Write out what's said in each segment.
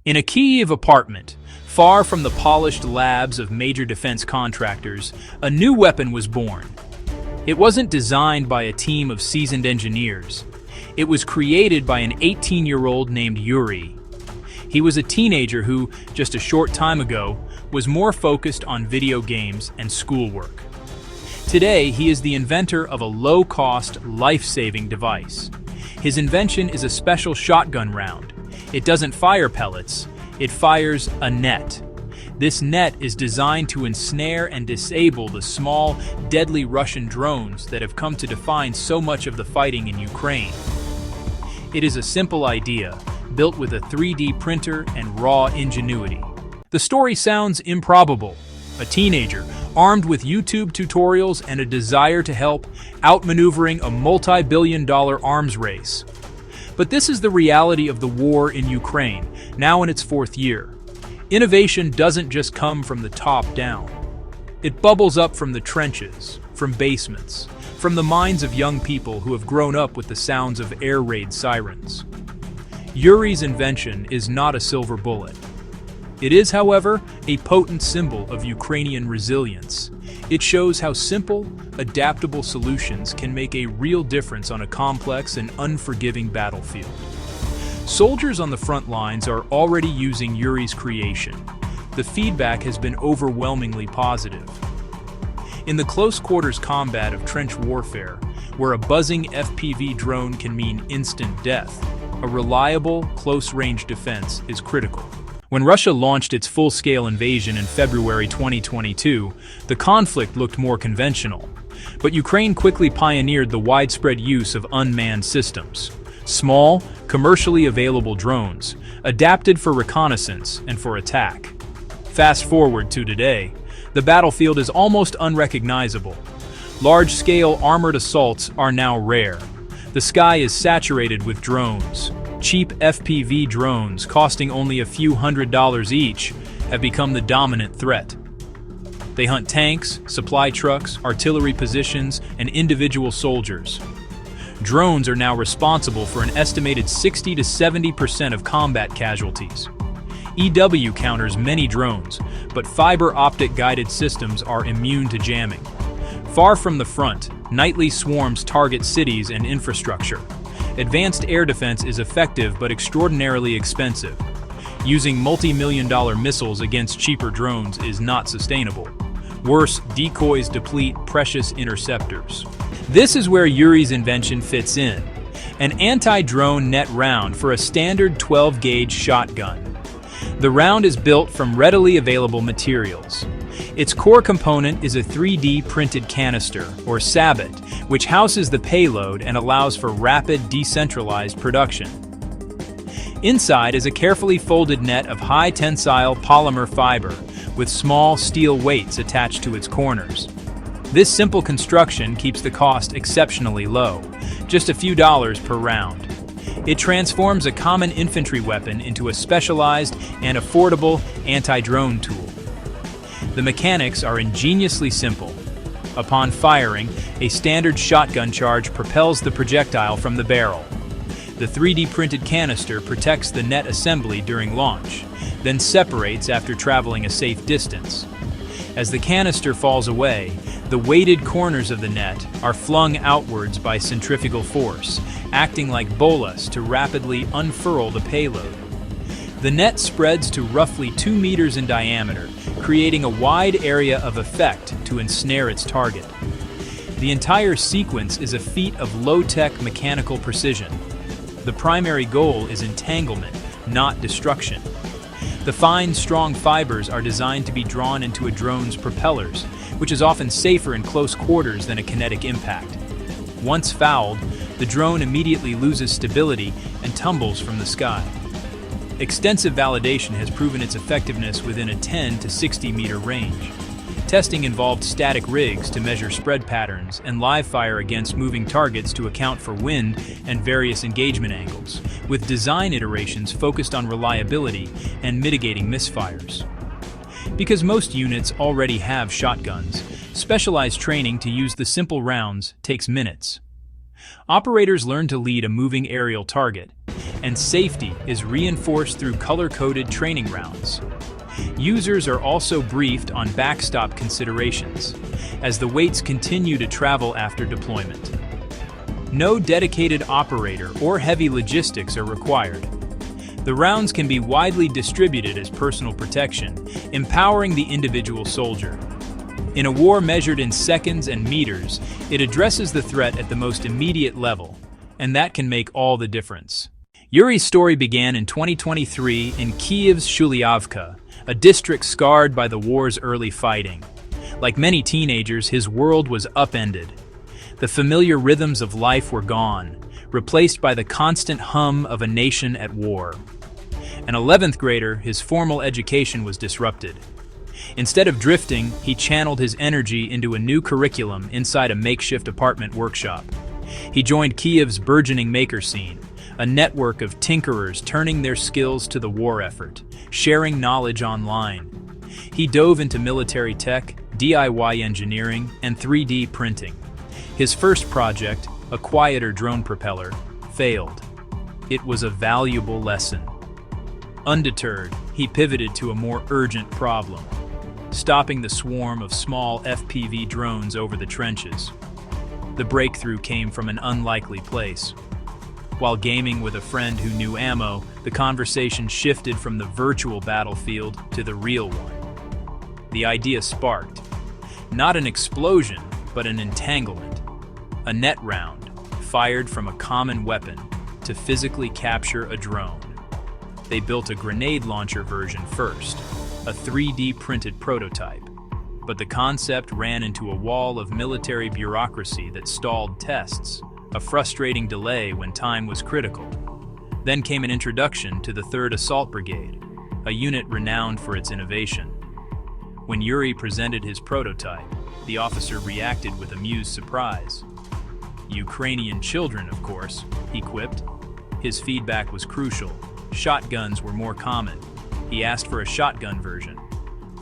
In a Kyiv apartment, far from the polished labs of major defense contractors, a new weapon was born. It wasn't designed by a team of seasoned engineers. It was created by an 18-year-old named Yuri. He was a teenager who, just a short time ago, was more focused on video games and schoolwork. Today, he is the inventor of a low-cost, life-saving device. His invention is a special shotgun round. It doesn't fire pellets, it fires a net. This net is designed to ensnare and disable the small, deadly Russian drones that have come to define so much of the fighting in Ukraine. It is a simple idea, built with a 3D printer and raw ingenuity. The story sounds improbable. A teenager, armed with YouTube tutorials and a desire to help, outmaneuvering a multi-billion-dollar arms race. But this is the reality of the war in Ukraine, now in its fourth year. Innovation doesn't just come from the top down. It bubbles up from the trenches, from basements, from the minds of young people who have grown up with the sounds of air raid sirens. Yuri's invention is not a silver bullet. It is, however, a potent symbol of Ukrainian resilience. It shows how simple, adaptable solutions can make a real difference on a complex and unforgiving battlefield. Soldiers on the front lines are already using Yuri's creation. The feedback has been overwhelmingly positive. In the close quarters combat of trench warfare, where a buzzing FPV drone can mean instant death, a reliable, close-range defense is critical. When Russia launched its full-scale invasion in February 2022, the conflict looked more conventional. But Ukraine quickly pioneered the widespread use of unmanned systems. Small, commercially available drones, adapted for reconnaissance and for attack. Fast forward to today, the battlefield is almost unrecognizable. Large-scale armored assaults are now rare. The sky is saturated with drones. Cheap FPV drones, costing only a few $100s each, have become the dominant threat. They hunt tanks, supply trucks, artillery positions, and individual soldiers. Drones are now responsible for an estimated 60 to 70% of combat casualties. EW counters many drones, but fiber optic guided systems are immune to jamming. Far from the front, nightly swarms target cities and infrastructure. Advanced air defense is effective but extraordinarily expensive. Using multi-million-dollar missiles against cheaper drones is not sustainable. Worse, decoys deplete precious interceptors. This is where Yuri's invention fits in. An anti-drone net round for a standard 12-gauge shotgun. The round is built from readily available materials. Its core component is a 3D printed canister, or sabot, which houses the payload and allows for rapid, decentralized production. Inside is a carefully folded net of high-tensile polymer fiber, with small steel weights attached to its corners. This simple construction keeps the cost exceptionally low, just a few dollars per round. It transforms a common infantry weapon into a specialized and affordable anti-drone tool. The mechanics are ingeniously simple. Upon firing, a standard shotgun charge propels the projectile from the barrel. The 3D printed canister protects the net assembly during launch, then separates after traveling a safe distance. As the canister falls away, the weighted corners of the net are flung outwards by centrifugal force, acting like bolas to rapidly unfurl the payload. The net spreads to roughly 2 meters in diameter, creating a wide area of effect to ensnare its target. The entire sequence is a feat of low-tech mechanical precision. The primary goal is entanglement, not destruction. The fine, strong fibers are designed to be drawn into a drone's propellers, which is often safer in close quarters than a kinetic impact. Once fouled, the drone immediately loses stability and tumbles from the sky. Extensive validation has proven its effectiveness within a 10 to 60 meter range. Testing involved static rigs to measure spread patterns and live fire against moving targets to account for wind and various engagement angles, with design iterations focused on reliability and mitigating misfires. Because most units already have shotguns, specialized training to use the simple rounds takes minutes. Operators learn to lead a moving aerial target, and safety is reinforced through color-coded training rounds. Users are also briefed on backstop considerations, as the weights continue to travel after deployment. No dedicated operator or heavy logistics are required. The rounds can be widely distributed as personal protection, empowering the individual soldier. In a war measured in seconds and meters, it addresses the threat at the most immediate level, and that can make all the difference. Yuri's story began in 2023 in Kyiv's Shulyavka, a district scarred by the war's early fighting. Like many teenagers, his world was upended. The familiar rhythms of life were gone, replaced by the constant hum of a nation at war. An 11th grader, his formal education was disrupted. Instead of drifting, he channeled his energy into a new curriculum inside a makeshift apartment workshop. He joined Kyiv's burgeoning maker scene, a network of tinkerers turning their skills to the war effort, sharing knowledge online. He dove into military tech, DIY engineering, and 3D printing. His first project, a quieter drone propeller, failed. It was a valuable lesson. Undeterred, he pivoted to a more urgent problem: stopping the swarm of small FPV drones over the trenches. The breakthrough came from an unlikely place. While gaming with a friend who knew ammo, the conversation shifted from the virtual battlefield to the real one. The idea sparked, not an explosion, but an entanglement. A net round, fired from a common weapon, to physically capture a drone. They built a grenade launcher version first, a 3D printed prototype. But the concept ran into a wall of military bureaucracy that stalled tests, a frustrating delay when time was critical. Then came an introduction to the 3rd Assault Brigade, a unit renowned for its innovation. When Yuri presented his prototype, the officer reacted with amused surprise. Ukrainian children, of course, he quipped. His feedback was crucial. Shotguns were more common. He asked for a shotgun version.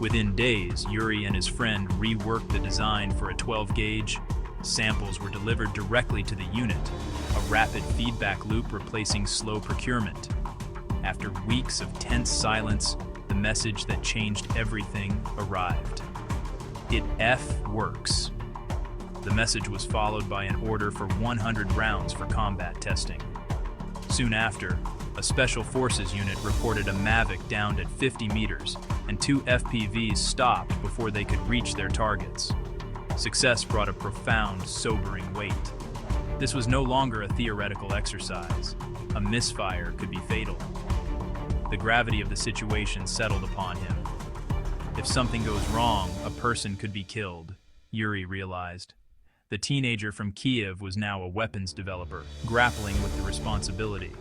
Within days, Yuri and his friend reworked the design for a 12-gauge. Samples were delivered directly to the unit, a rapid feedback loop replacing slow procurement. After weeks of tense silence, the message that changed everything arrived. It works. The message was followed by an order for 100 rounds for combat testing. Soon after, a Special Forces unit reported a Mavic downed at 50 meters, and 2 FPVs stopped before they could reach their targets. Success brought a profound, sobering weight. This was no longer a theoretical exercise. A misfire could be fatal. The gravity of the situation settled upon him. If something goes wrong, a person could be killed, Yuri realized. The teenager from Kyiv was now a weapons developer, grappling with the responsibility.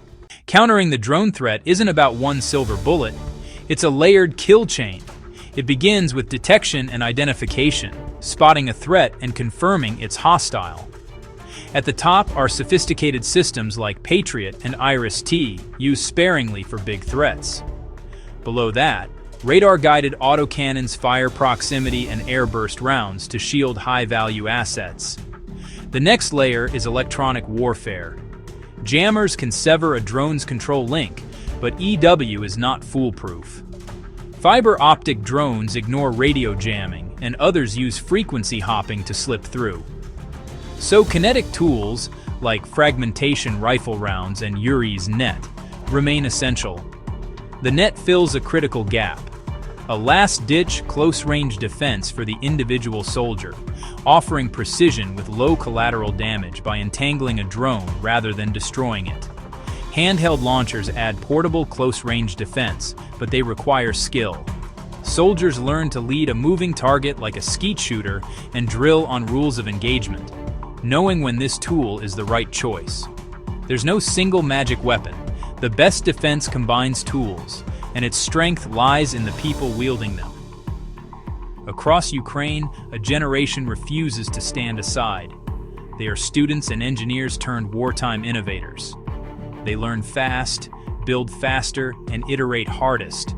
Countering the drone threat isn't about one silver bullet. It's a layered kill chain. It begins with detection and identification, spotting a threat and confirming it's hostile. At the top are sophisticated systems like Patriot and Iris-T, used sparingly for big threats. Below that, radar-guided autocannons fire proximity and airburst rounds to shield high-value assets. The next layer is electronic warfare. Jammers can sever a drone's control link, but EW is not foolproof. Fiber optic drones ignore radio jamming, and others use frequency hopping to slip through. So kinetic tools, like fragmentation rifle rounds and Yuri's net, remain essential. The net fills a critical gap, a last-ditch close-range defense for the individual soldier, offering precision with low collateral damage by entangling a drone rather than destroying it. Handheld launchers add portable close-range defense, but they require skill. Soldiers learn to lead a moving target like a skeet shooter and drill on rules of engagement, knowing when this tool is the right choice. There's no single magic weapon. The best defense combines tools, and its strength lies in the people wielding them. Across Ukraine, a generation refuses to stand aside. They are students and engineers turned wartime innovators. They learn fast, build faster, and iterate hardest,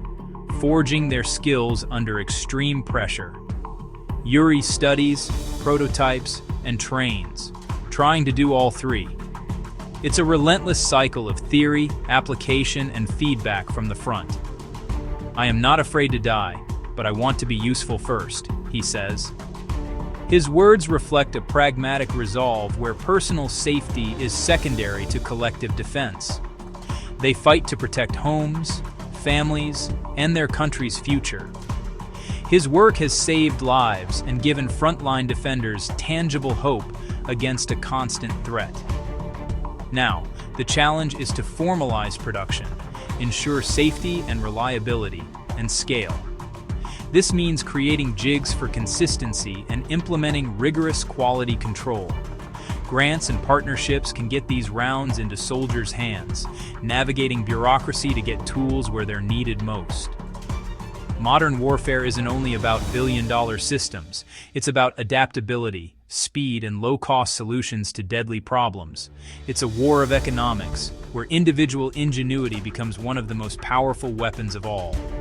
forging their skills under extreme pressure. Yuri studies, prototypes, and trains, trying to do all three. It's a relentless cycle of theory, application, and feedback from the front. "I am not afraid to die, but I want to be useful first," he says. His words reflect a pragmatic resolve where personal safety is secondary to collective defense. They fight to protect homes, families, and their country's future. His work has saved lives and given frontline defenders tangible hope against a constant threat. Now, the challenge is to formalize production, ensure safety and reliability, and scale. This means creating jigs for consistency and implementing rigorous quality control. Grants and partnerships can get these rounds into soldiers' hands, navigating bureaucracy to get tools where they're needed most. Modern warfare isn't only about billion-dollar systems. It's about adaptability, speed, and low-cost solutions to deadly problems. It's a war of economics, where individual ingenuity becomes one of the most powerful weapons of all.